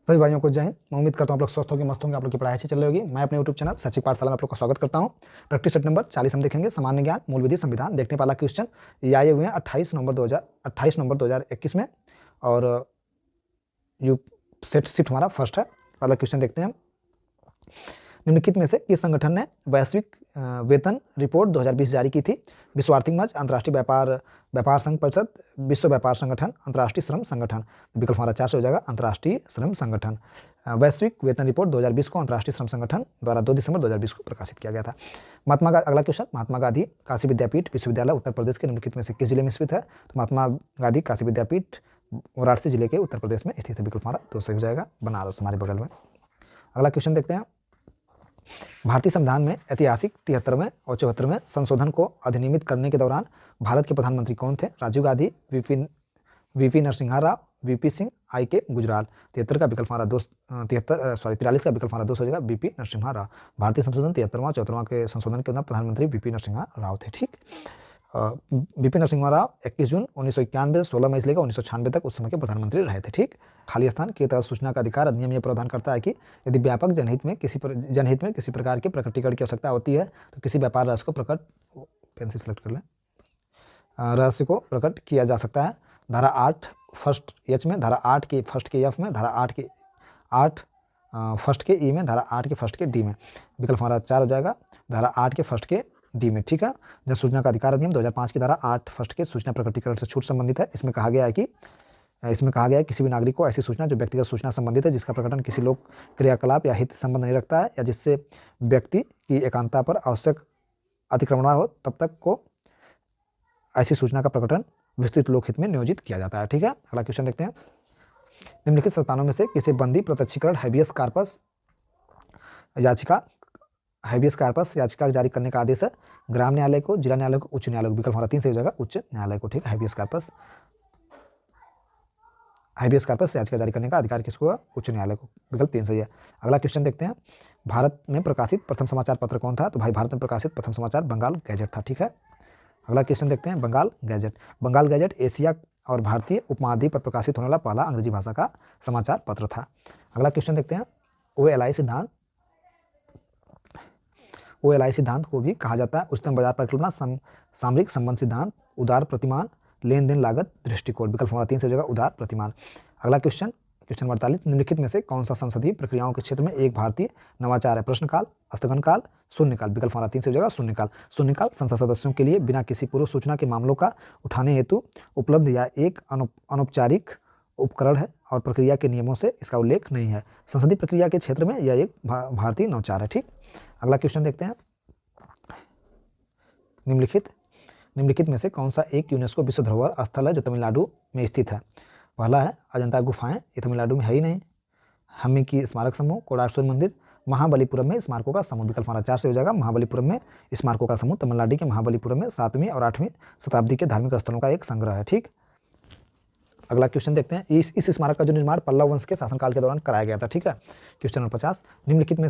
सभी भाइयों को जय हिंद। मैं उम्मीद करता हूँ आप लोग स्वस्थ होंगे, मस्त होंगे, आप लोग की पढ़ाई अच्छी चल रही होगी। मैं अपने यूट्यूब चैनल शैक्षिक पाठशाला में आप लोग का स्वागत करता हूँ। प्रैक्टिस सेट नंबर 40 हम देखेंगे, सामान्य ज्ञान, मूल विधि, संविधान। देखने वाला क्वेश्चन ये आए हुए हैं 28 नवंबर 2021 में, और यू सेट हमारा फर्स्ट है। पहला क्वेश्चन देखते हैं। निम्नलिखित में से किस संगठन ने वैश्विक वेतन रिपोर्ट 2020 जारी की थी? विश्व आर्थिक मंच, अंतर्राष्ट्रीय व्यापार संघ परिषद, विश्व व्यापार संगठन, अंतर्राष्ट्रीय श्रम संगठन। विकल्प हमारा 4 से हो जाएगा अंतर्राष्ट्रीय श्रम संगठन। वैश्विक वेतन रिपोर्ट 2020 को अंतर्राष्ट्रीय श्रम संगठन द्वारा 2 दिसंबर 2020 को प्रकाशित किया गया था। अगला क्वेश्चन, महात्मा गांधी काशी विद्यापीठ विश्वविद्यालय उत्तर प्रदेश के निम्नलिखित में से किस जिले में स्थित है? तो महात्मा गांधी काशी विद्यापीठ वाराणसी जिले के उत्तर प्रदेश में स्थित है। विकल्प हमारा 2 से हो जाएगा, बनारस हमारे बगल में। अगला क्वेश्चन देखते हैं। भारतीय संविधान में ऐतिहासिक 73वें और 74वें संशोधन को अधिनियमित करने के दौरान भारत के प्रधानमंत्री कौन थे? Rajiv Gandhi, VP Narasimha Rao, VP Singh, IK. Gujral. 73 का विकल्प हमारा 43 का विकल्प हमारा 2 हो जाएगा, वीपी नरसिम्हा राव। भारतीय संशोधन 73वां 74वां के संशोधन के दौरान प्रधानमंत्री वीपी नरसिम्हा राव थे। ठीक, वीपी नरसिम्हा राव 21 जून 1991 से 16 मई से लेकर 1996 तक उस समय के प्रधानमंत्री रहे थे। ठीक, खाली स्थान के तहत सूचना का अधिकार अधिनियम यह प्रावधान करता है कि यदि व्यापक जनहित में किसी प्रकार के प्रकटीकरण की आवश्यकता होती है तो किसी व्यापार रहस्य को पेंसिल सेलेक्ट कर लें, रहस्य को प्रकट किया जा सकता है। धारा 8 फर्स्ट एच में, धारा 8 के फर्स्ट के एफ में, धारा 8 फर्स्ट के ई में, धारा 8 के फर्स्ट के डी में। विकल्प हमारा 4 हो जाएगा, धारा 8 के फर्स्ट के डी में। ठीक है, जब सूचना का अधिकार अधिनियम 2005 की धारा 8 फर्स्ट के सूचना प्रकटीकरण से छूट संबंधित है। इसमें कहा गया है किसी भी नागरिक को ऐसी सूचना जो व्यक्तिगत सूचना संबंधित है, जिसका प्रकटन किसी लोक क्रियाकलाप या हित संबंध नहीं रखता है, या जिससे व्यक्ति की एकांतता पर आवश्यक अतिक्रमण हो, तब तक को ऐसी सूचना का प्रकटन विस्तृत लोकहित में नियोजित किया जाता है। ठीक है, अगला क्वेश्चन देखते हैं। निम्नलिखित संस्थानों में से किसे बंदी प्रत्यक्षीकरण हैबियस कार्पस याचिका जारी करने का आदेश है? ग्राम न्यायालय को, जिला न्यायालय को, उच्च न्यायालय को। विकल्प हमारा 3 से हो जाएगा, उच्च न्यायालय को। ठीक है, हैबियस कार्पस याचिका जारी करने का अधिकार किसको है? उच्च न्यायालय को। विकल्प 3 सही है। अगला क्वेश्चन देखते हैं। भारत में प्रकाशित प्रथम समाचार पत्र कौन था? तो भाई भारत में प्रकाशित प्रथम समाचार बंगाल गैजेट था। ठीक है, अगला क्वेश्चन देखते हैं। बंगाल गैजेट एशिया और भारतीय उपमहाद्वीप पर प्रकाशित होने वाला पहला अंग्रेजी भाषा का समाचार पत्र था। अगला क्वेश्चन देखते हैं। OLI सिद्धांत को भी कहा जाता है उच्चतम बाजार परिकल्पना, सामरिक संबंध सिद्धांत, उदार प्रतिमान, लेन देन लागत दृष्टिकोण। विकल्प हमारा 3 से हो जाएगा, उदार प्रतिमान। अगला क्वेश्चन 48। निम्नलिखित में से कौन सा संसदीय प्रक्रियाओं के क्षेत्र में एक भारतीय नवाचार है? प्रश्नकाल, स्थगन काल, शून्यकाल। विकल्प हमारा 3 से हो जाएगा, शून्यकाल संसद सदस्यों के लिए बिना किसी पूर्व सूचना के मामलों का उठाने हेतु उपलब्ध या एक अनौपचारिक उपकरण है और प्रक्रिया के नियमों से इसका उल्लेख नहीं है। संसदीय प्रक्रिया के क्षेत्र में यह एक भारतीय नवाचार है। ठीक, अगला क्वेश्चन देखते हैं। निम्नलिखित में से कौन सा एक यूनेस्को विश्व धरोहर स्थल है जो तमिलनाडु में स्थित है? पहला है अजंता गुफाएं, ये तमिलनाडु में है ही नहीं। हम्मी की स्मारक समूह, कोणार्क मंदिर, महाबलीपुरम में स्मारकों का समूह। विकल्प हमारा 4 से हो जाएगा, महाबलीपुरम में स्मारकों का समूह। तमिलनाडु के महाबलीपुरम में 7वीं और 8वीं शताब्दी के धार्मिक स्थलों का एक संग्रह है। ठीक, अगला क्वेश्चन देखते हैं। इस स्मारक का जो निर्माण पल्लव वंश के शासनकाल के दौरान कराया गया था। ठीक है, क्वेश्चन नंबर 50। निम्नलिखित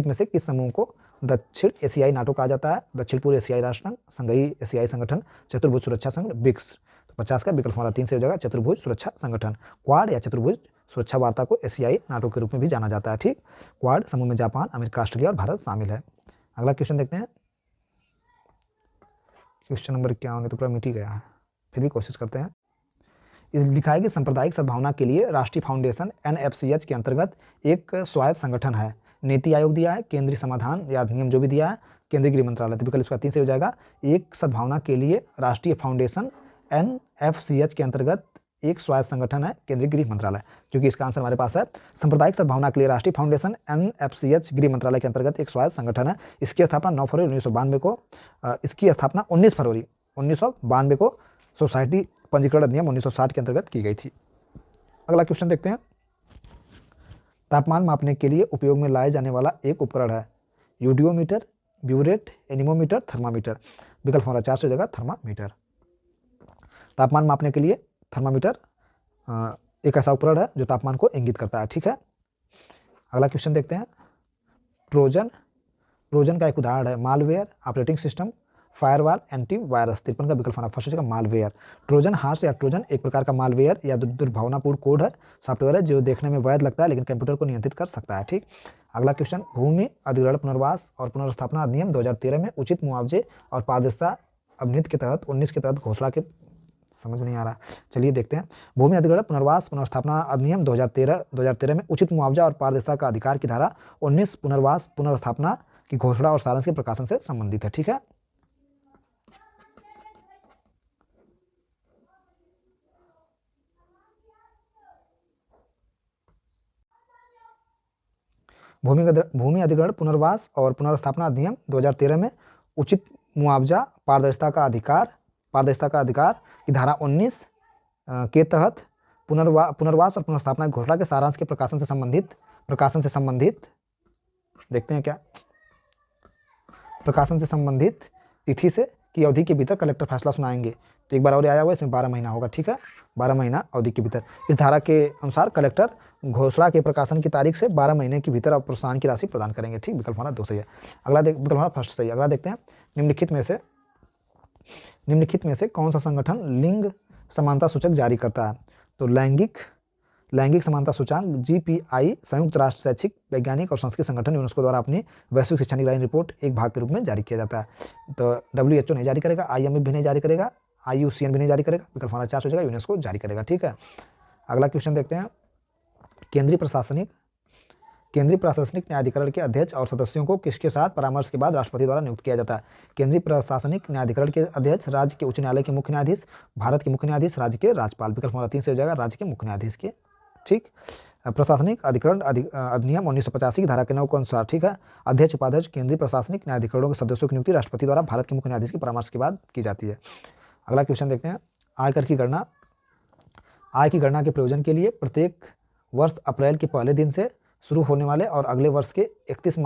में से किस समूह को दक्षिण एशियाई नाटो कहा जाता है? दक्षिण पूर्व एशियाई राष्ट्र संघ, संघीय एशियाई संगठन, चतुर्भुज सुरक्षा संघ, ब्रिक्स। तो 50 का विकल्प हमारा 3 से हो जाएगा, चतुर्भुज सुरक्षा संगठन। क्वाड या चतुर्भुज सुरक्षा वार्ता को एशियाई नाटो के रूप में भी जाना जाता है। ठीक, क्वाड समूह में जापान, अमेरिका, ऑस्ट्रेलिया और भारत शामिल है। अगला क्वेश्चन देखते हैं। क्वेश्चन नंबर 51 तो पूरा मिट ही गया है, फिर भी कोशिश करते हैं। लिखा है कि सांप्रदायिक सद्भावना के लिए राष्ट्रीय फाउंडेशन NFCH के अंतर्गत एक स्वायत्त संगठन है। नीति आयोग दिया है, केंद्रीय समाधान या अधिनियम जो भी दिया है केंद्रीय गृह मंत्रालय। तो विकल्प इसका 3 से हो जाएगा, एक सद्भावना के लिए राष्ट्रीय फाउंडेशन NFCH के अंतर्गत एक स्वायत्त संगठन है केंद्रीय गृह मंत्रालय, क्योंकि इसका आंसर हमारे पास है। सांप्रदायिक सद्भावना के लिए राष्ट्रीय फाउंडेशन NFCH गृह मंत्रालय के अंतर्गत एक स्वायत्त संगठन है। इसकी स्थापना 9 फरवरी 1992 को 19 फरवरी 1992 को सोसाइटी पंजीकरण अधिनियम 1960 के अंतर्गत की गई थी। अगला क्वेश्चन देखते हैं। तापमान मापने के लिए उपयोग में लाए जाने वाला एक उपकरण है? Eudiometer, burette, anemometer, thermometer. विकल्प हमारा 4 से हो जाएगा, थर्मामीटर। तापमान मापने के लिए थर्मामीटर एक ऐसा उपकरण है जो तापमान को इंगित करता है। ठीक है, अगला क्वेश्चन देखते हैं। ट्रोजन का एक उदाहरण है malware, operating system, firewall, antivirus. 53 का विकल्प हमारा फर्स्ट हो जाएगा मालवेयर। ट्रोजन हॉर्स या ट्रोजन एक प्रकार का मालवेयर या दुर्भावनापूर्ण कोड है, सॉफ्टवेयर है जो देखने में वैध लगता है लेकिन कंप्यूटर को नियंत्रित कर सकता है। ठीक, अगला क्वेश्चन, भूमि अधिग्रहण पुनर्वास और पुनर्स्थापना अधिनियम 2013 में उचित मुआवजे और पारदर्शिता अभिनीति के तहत 19 के तहत घोषणा के, समझ में नहीं आ रहा, चलिए देखते हैं। भूमि अधिग्रहण पुनर्वास पुनर्स्थापना अधिनियम 2013 में उचित मुआवजा और पारदर्शिता का अधिकार की धारा 19 पुनर्वास पुनर्स्थापना की घोषणा और सारांश के प्रकाशन से संबंधित है। ठीक है, भूमि अधिग्रहण पुनर्वास और पुनर्स्थापना अधिनियम 2013 में उचित मुआवजा पारदर्शिता का अधिकार की धारा 19 के तहत पुनर्वास और पुनर्स्थापना की घोषणा के सारांश के प्रकाशन से संबंधित देखते हैं क्या, प्रकाशन से संबंधित तिथि से की अवधि के भीतर कलेक्टर फैसला सुनाएंगे। तो एक बार और आया हुआ, इसमें 12 महीना होगा। ठीक है, 12 महीना अवधि के भीतर इस धारा के अनुसार कलेक्टर घोषणा के प्रकाशन की तारीख से 12 महीने के भीतर प्रोत्साहन की राशि प्रदान करेंगे। ठीक, विकल्प हमारा 2 सही है। अगला विकल्प हमारा फर्स्ट सही है। अगला देखते हैं, निम्नलिखित में से कौन सा संगठन लिंग समानता सूचक जारी करता है? तो लैंगिक समानता सूचांक GPI संयुक्त राष्ट्र शैक्षिक, वैज्ञानिक और सांस्कृतिक संगठन यूनेस्को द्वारा अपनी वैश्विक शिक्षा निगरानी रिपोर्ट एक भाग के रूप में जारी किया जाता है। तो WHO नहीं जारी करेगा, IMF भी नहीं जारी करेगा, IUCN भी नहीं जारी करेगा, विकल्प हमारा 4 हो जाएगा, यूनेस्को जारी करेगा। ठीक है, अगला क्वेश्चन देखते हैं, केंद्रीय प्रशासनिक न्यायाधिकरण के अध्यक्ष और सदस्यों को किसके साथ परामर्श के बाद राष्ट्रपति द्वारा नियुक्त किया जाता है? केंद्रीय प्रशासनिक न्यायाधिकरण के अध्यक्ष राज्य के उच्च न्यायालय के मुख्य न्यायाधीश, भारत के मुख्य न्यायाधीश, राज्य के राज्यपाल। विकल्प हमारा 3 से हो जाएगा, राज्य के मुख्य न्यायाधीश के। ठीक, प्रशासनिक अधिकरण अधिनियम 1985 की धारा के 9 के अनुसार, ठीक है, अध्यक्ष उपाध्यक्ष केंद्रीय प्रशासनिक न्यायाधिकरणों के सदस्यों की नियुक्ति राष्ट्रपति द्वारा भारत के मुख्य न्यायाधीश के परामर्श के बाद की जाती है। अगला क्वेश्चन देखते हैं, आय की गणना के प्रयोजन के लिए प्रत्येक वर्ष अप्रैल के पहले दिन से शुरू होने वाले और अगले वर्ष के 31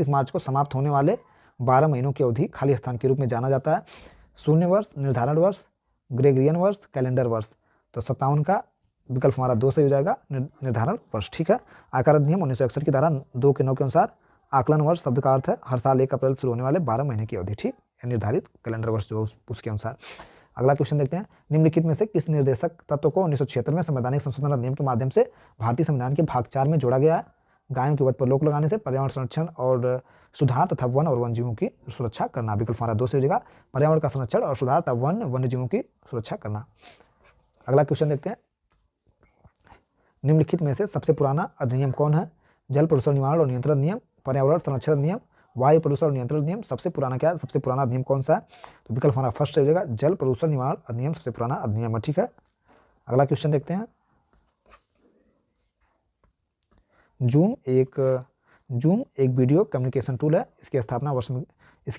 मार्च को समाप्त होने वाले 12 महीनों की अवधि खाली स्थान के रूप में जाना जाता है। शून्य वर्ष, निर्धारण वर्ष, ग्रेगरियन वर्ष, कैलेंडर वर्ष। तो 57 का विकल्प हमारा 2 से हो जाएगा, निर्धारण वर्ष। ठीक है, आयकर अधिनियम 1961 की धारा 2 के 9 के अनुसार आकलन वर्ष शब्द का अर्थ है हर साल 1 अप्रैल शुरू होने वाले 12 महीने की अवधि। ठीक, निर्धारित कैलेंडर वर्ष जो उसके अनुसार। अगला क्वेश्चन देखते हैं, निम्नलिखित में से किस निर्देशक तत्व को 1976 में संवैधानिक संशोधन अधिनियम के माध्यम से भारतीय संविधान के भाग 4 में जोड़ा गया है? गायों के वध पर रोक लगाने से पर्यावरण संरक्षण और सुधार तथा वन और वन्यजीवों की सुरक्षा करना। विकल्प हमारा 2 से हो जाएगा, पर्यावरण का संरक्षण और सुधार तथा वन्यजीवों की सुरक्षा करना। अगला क्वेश्चन देखते हैं, निम्नलिखित में से सबसे पुराना अधिनियम कौन है? जल प्रदूषण निवारण और नियंत्रण अधिनियम, पर्यावरण संरक्षण अधिनियम, वायु प्रदूषण और नियंत्रण अधिनियम। सबसे पुराना क्या है? सबसे पुराना अधिनियम कौन सा है? तो विकल्प हमारा फर्स्ट हो जाएगा, जल प्रदूषण निवारण अधिनियम सबसे पुराना अधिनियम है। ठीक है, अगला क्वेश्चन देखते हैं, जूम एक वीडियो कम्युनिकेशन टूल है। इसकी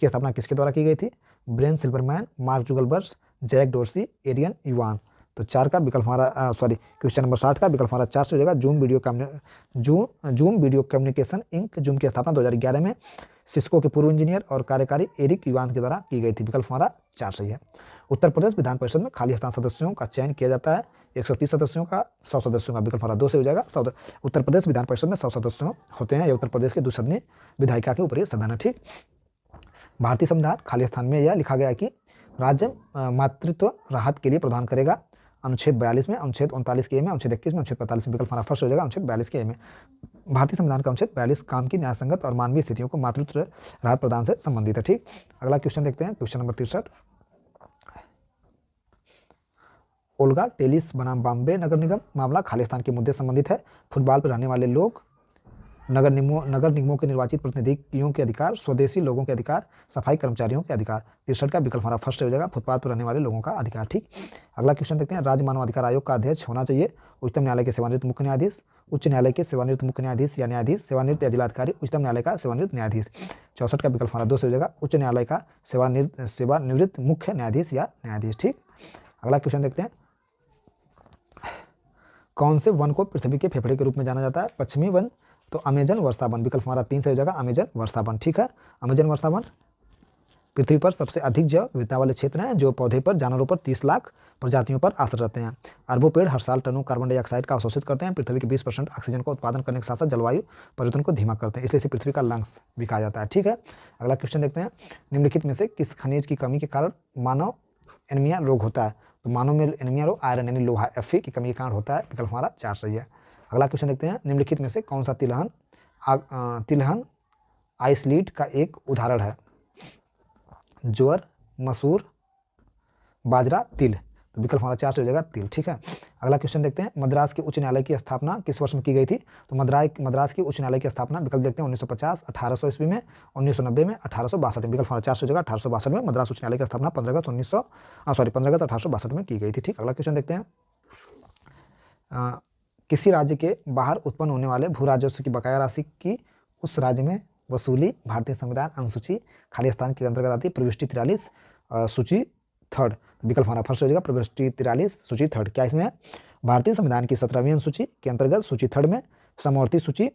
स्थापना किसके द्वारा की गई थी? Brian Silverman, Mark Zuckerberg, Jack Dorsey, एरियन युवान। तो 4 का विकल्प हमारा क्वेश्चन नंबर 60 का विकल्प हमारा 4 से हो जाएगा, Zoom video communication Inc. Zoom की स्थापना 2011 में सिस्को के पूर्व इंजीनियर और कार्यकारी एरिक युवान के द्वारा की गई थी। विकल्प हमारा 4 सही है। उत्तर प्रदेश विधान परिषद में खाली स्थान सदस्यों का चयन किया जाता है, 130 सदस्यों का, 100 सदस्यों का। विकल्प हमारा 2 से हो जाएगा, उत्तर प्रदेश विधान परिषद में 100 सदस्य होते हैं। ये उत्तर प्रदेश के द्विसदनीय विधायिका के ऊपरी सदन है। ठीक, भारतीय संविधान खाली स्थान में यह लिखा गया है कि राज्य मातृत्व राहत के लिए प्रदान करेगा। अनुच्छेद 42 में, अनुच्छेद 39 के ए में, अनुच्छेद 21 में, अनुच्छेद 45 में। विकल्प हमारा फर्स्ट हो जाएगा, अनुच्छेद 42 के ए में। भारतीय संविधान का अनुच्छेद 42 काम की न्यायसंगत और मानवीय स्थितियों को मातृत्व राहत प्रदान से संबंधित है। ठीक, अगला क्वेश्चन देखते हैं, क्वेश्चन नंबर 63। ओल्गा टेलिस बनाम बॉम्बे नगर निगम मामला खाली स्थान के मुद्दे से संबंधित है। फुटबॉल पर रहने वाले लोग, नगर निगमों के निर्वाचित प्रतिनिधियों के अधिकार, स्वदेशी लोगों के अधिकार, सफाई कर्मचारियों के अधिकार। 63 का विकल्प हमारा फर्स्ट हो जाएगा, फुटपाथ पर रहने वाले लोगों का अधिकार। ठीक, अगला क्वेश्चन देखते हैं, राज्य मानवाधिकार आयोग का अध्यक्ष होना चाहिए उच्चतम न्यायालय के सेवानिवृत्त मुख्य न्यायाधीश, उच्च न्यायालय के सेवानिवृत्त मुख्य न्यायाधीश या न्यायाधीश, सेवानिवृत्त या जिलाधिकारी, उच्चतम न्यायालय का सेवानिवृत्त न्यायाधीश। 64 का विकल्प हमारा 2 से हो जाएगा, उच्च न्यायालय का सेवानिवृत्त मुख्य न्यायाधीश या न्यायाधीश। ठीक, अगला क्वेश्चन देखते हैं, कौन से वन को पृथ्वी के फेफड़े के रूप में जाना जाता है? पश्चिमी वन, तो अमेजन वर्षा वन। विकल्प हमारा 3 से हो जाएगा, अमेजन वर्षा वन। ठीक है, अमेजन वर्षा वन पृथ्वी पर सबसे अधिक जैव विविधता वाले क्षेत्र हैं जो पौधे पर, जानवरों पर 30 लाख प्रजातियों पर आश्रित रहते हैं। अरबों पेड़ हर साल टनों कार्बन डाइऑक्साइड का अवशोषित करते हैं। पृथ्वी के 20% ऑक्सीजन का उत्पादन करने के साथ साथ जलवायु परिवर्तन को धीमा करते हैं, इसलिए इसे पृथ्वी का लंग्स भी कहा जाता है। ठीक है, अगला क्वेश्चन देखते हैं। निम्नलिखित में से किस खनिज की कमी के कारण मानव एनीमिया रोग होता है? तो मानव में एनीमिया रोग आयरन यानी लोहा Fe की कमी के कारण होता है। विकल्प हमारा 4 सही है। अगला क्वेश्चन देखते हैं। निम्नलिखित में से कौन सा तिलहन आइसलीट का एक उदाहरण है? ज्वार, मसूर, बाजरा, तिल। तो विकल्प हमारा 4 से हो जाएगा तिल। ठीक है, अगला क्वेश्चन देखते हैं। मद्रास के उच्च न्यायालय की स्थापना किस वर्ष में की गई थी? तो मद्रास की उच्च न्यायालय की स्थापना विकल्प देखते हैं 1950, 1800 ईस्वी में, 1990 में, 1862 में। विकल्प हमारा 4 से हो जाएगा 1862 में। मद्रास उच्च न्यायालय की स्थापना 15 अगस्त 1862 में की गई थी। ठीक, अगला क्वेश्चन देखते हैं। किसी राज्य के बाहर उत्पन्न होने वाले भू राजस्व की बकाया राशि की उस राज्य में वसूली भारतीय संविधान अनुसूची खाली स्थान के अंतर्गत आती है? प्रविष्टि 43 सूची 3rd। विकल्प हमारा फर्स्ट हो जाएगा प्रविष्टि 43 सूची 3rd। क्या इसमें है? भारतीय संविधान की 17वीं अनुसूची के अंतर्गत सूची 3rd में समवर्ती सूची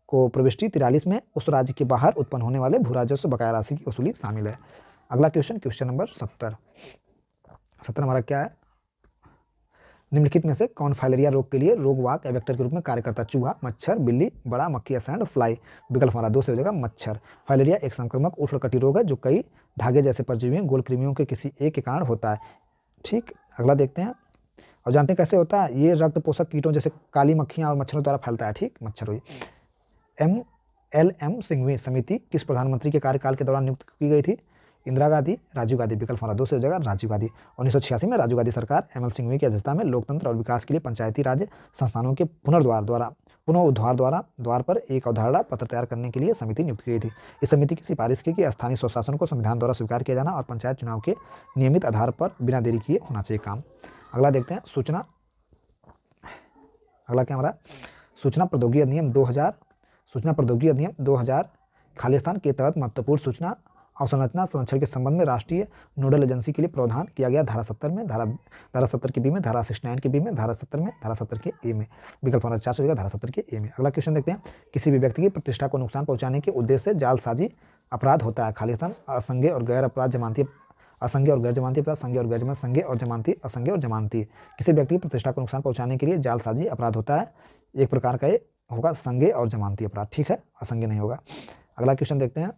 को प्रविष्टि 43 में उस राज्य के बाहर उत्पन्न होने वाले भू राजस्व बकाया राशि की वसूली शामिल है। अगला क्वेश्चन नंबर 70 हमारा क्या है? निम्नलिखित में से कौन फाइलेरिया रोग के लिए रोगवाहक या वेक्टर के रूप में कार्य करता है? चूहा, मच्छर, बिल्ली, बड़ा मक्खी, सैंड, फ्लाई। विकल्प हमारा 2 से हो जाएगा मच्छर। फाइलेरिया एक संक्रामक उष्णकटिबंधीय रोग है जो कई धागे जैसे परजीवियों गोल कृमियों के किसी एक के कारण होता है। ठीक, अगला देखते हैं। और जानते हैं कैसे होता है? ये रक्त पोषक कीटों जैसे काली मक्खियाँ और मच्छरों द्वारा फैलता है। ठीक, मच्छर हुई। MLM सिंघवी समिति किस प्रधानमंत्री के कार्यकाल के दौरान नियुक्त की गई थी? इंदिरा गांधी, राजीव गांधी। विकल्प हमारा 2 से हो जाएगा राजीव गांधी। 1986 में राजीव गांधी सरकार ML सिंघवी की अध्यक्षता में लोकतंत्र और विकास के लिए पंचायती राज संस्थानों के पुनरुद्धार द्वार पर एक अवधारणा पत्र तैयार करने के लिए समिति नियुक्त की गई थी। इस समिति की सिफारिश की कि स्थानीय स्वशासन को संविधान द्वारा स्वीकार किया जाना और पंचायत चुनाव के नियमित आधार पर बिना देरी किए होना चाहिए काम। अगला देखते हैं अगला क्या हमारा? सूचना प्रौद्योगिकी अधिनियम 2000 खालिस्तान के तहत महत्वपूर्ण सूचना अवसंरचना संरक्षण के संबंध में राष्ट्रीय नोडल एजेंसी के लिए प्रावधान किया गया। धारा 70 में, धारा 70 के बी में, धारा 69 के बी में, धारा 70 में, धारा 70 के ए में। विकल्प हमारा 4 से हो जाएगा धारा 70 के ए में। अगला क्वेश्चन देखते हैं। किसी भी व्यक्ति की प्रतिष्ठा को नुकसान पहुंचाने के उद्देश्य से जालसाजी अपराध होता है? खालिस्तान, असंज्ञेय और गैर अपराध जमानती, असंज्ञेय और गैर जमानती अपराध, संज्ञेय और गैर जमानती, संज्ञेय और जमानती, असंज्ञेय और जमानती। किसी व्यक्ति की प्रतिष्ठा को नुकसान पहुंचाने के लिए जालसाजी अपराध होता है। एक प्रकार का ये होगा संज्ञेय और जमानती अपराध। ठीक है, असंज्ञेय नहीं होगा। अगला क्वेश्चन देखते हैं।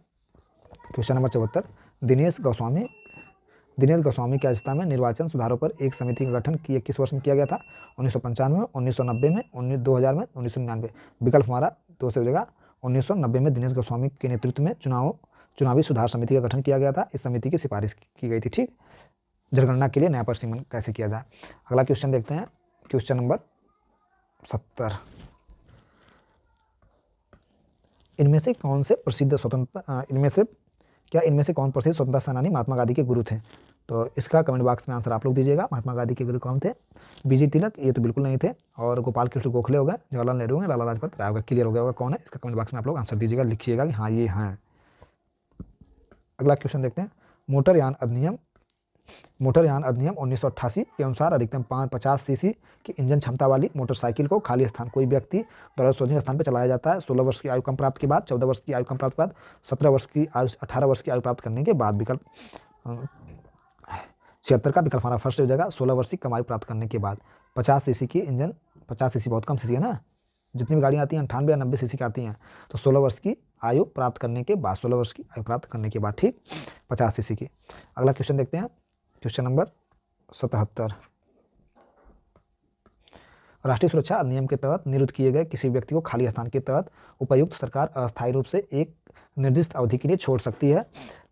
Question number 74। दिनेश गोस्वामी की अध्यक्षता में निर्वाचन सुधारों पर एक समिति का गठन किस वर्ष में किया गया था? 1995 में, 1990 में, 2000 में, 1999। विकल्प हमारा 2 से हो जाएगा 1990 में दिनेश गोस्वामी के नेतृत्व में चुनावी सुधार समिति का गठन किया गया था। इस समिति की सिफारिश की गई थी। ठीक, जनगणना के लिए नया परिसीमन कैसे किया जाए। अगला क्वेश्चन देखते हैं। Question number 70। इनमें से कौन प्रसिद्ध स्वतंत्रता सेनानी महात्मा गांधी के गुरु थे? तो इसका कमेंट बॉक्स में आंसर आप लोग दीजिएगा। महात्मा गांधी के गुरु कौन थे? बीजी तिलक, ये तो बिल्कुल नहीं थे। और गोपाल कृष्ण गोखले हो गए, जवाहरलाल नेहरू होंगे, लाला लाजपत राय होगा। क्लियर हो गया होगा कौन है? इसका कमेंट बॉक्स में आप लोग आंसर दीजिएगा, लिखिएगा कि हाँ ये हैं। अगला क्वेश्चन देखते हैं। मोटरयान अधिनियम 1988 के अनुसार अधिकतम 50 सीसी की इंजन क्षमता वाली मोटरसाइकिल को खाली स्थान कोई व्यक्ति द्वारा सार्वजनिक स्थान पर चलाया जाता है 16 वर्ष की आयु कम प्राप्त के बाद, 14 वर्ष की आयु कम प्राप्त के बाद, 17 वर्ष की आयु, 18 वर्ष की आयु प्राप्त करने के बाद। विकल्प 76 का विकल्प हमारा फर्स्ट हो जाएगा 16 वर्ष की कम आयु प्राप्त करने के बाद। 50 सीसी की इंजन, 50 सीसी बहुत कम सीसी है ना, जितनी भी गाड़ियाँ आती हैं 98 या 90 सीसी की आती हैं। तो 16 वर्ष की आयु प्राप्त करने के बाद, 16 वर्ष की आयु प्राप्त करने के बाद। ठीक, 50 सीसी की। अगला क्वेश्चन देखते हैं। Question number 77। राष्ट्रीय सुरक्षा अधिनियम के तहत निरुद्ध किए गए किसी व्यक्ति को खाली स्थान के तहत उपायुक्त सरकार अस्थायी रूप से एक निर्दिष्ट अवधि के लिए छोड़ सकती है।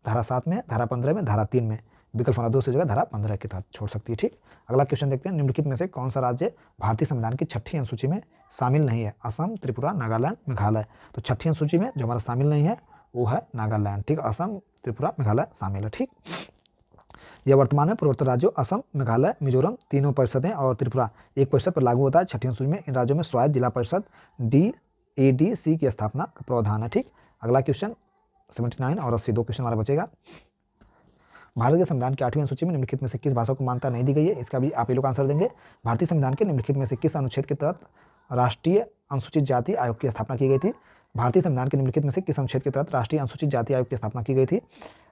धारा 7 में, धारा 15 में, धारा 3 में। विकल्प हमारा 2 से जगह धारा 15 के तहत छोड़ सकती है। ठीक, अगला क्वेश्चन देखते हैं। निम्नलिखित में से कौन सा राज्य भारतीय संविधान की 6ठी अनुसूची में शामिल नहीं है? असम, त्रिपुरा, नागालैंड, मेघालय। तो 6ठी अनुसूची में जो हमारा शामिल नहीं है वो है नागालैंड। ठीक, असम, त्रिपुरा, मेघालय शामिल है। ठीक, यह वर्तमान में पूर्वोत्तर राज्यों असम, मेघालय, मिजोरम तीनों परिषदें और त्रिपुरा 1 परिषद पर लागू होता है। 6ठी अनुसूची में इन राज्यों में स्वायत्त जिला परिषद DADC की स्थापना का प्रावधान है। ठीक, अगला क्वेश्चन 79 और 80 दो क्वेश्चन हमारा बचेगा। भारत के संविधान की 8वीं अनुसूची में निम्नलिखित में से किस भाषा को मान्यता नहीं दी गई है? इसका भी आप ये लोग आंसर देंगे। भारतीय संविधान के निम्नलिखित में से किस अनुच्छेद के तहत राष्ट्रीय अनुसूचित जाति आयोग की स्थापना की गई थी? भारतीय संविधान के निम्नलिखित में से किस अनुच्छेद के तहत राष्ट्रीय अनुसूचित जाति आयोग की स्थापना की गई थी?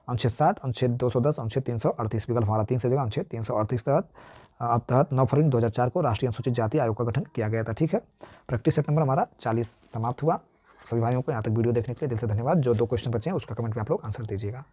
अनुच्छेद 60, अनुच्छेद 210, अनुच्छेद 338। विकल्प हमारा 3 से जगह अनुच्छेद 338 तहत 9 फरवरी 2004 को राष्ट्रीय अनुसूचित जाति आयोग का गठन किया गया था। ठीक है, प्रैक्टिस सेट नंबर हमारा 40 समाप्त हुआ। सभी भाइयों को यहाँ तक वीडियो देखने के लिए दिल से धन्यवाद। जो 2 क्वेश्चन बचे हैं उसका कमेंट में आप लोग आंसर दीजिएगा।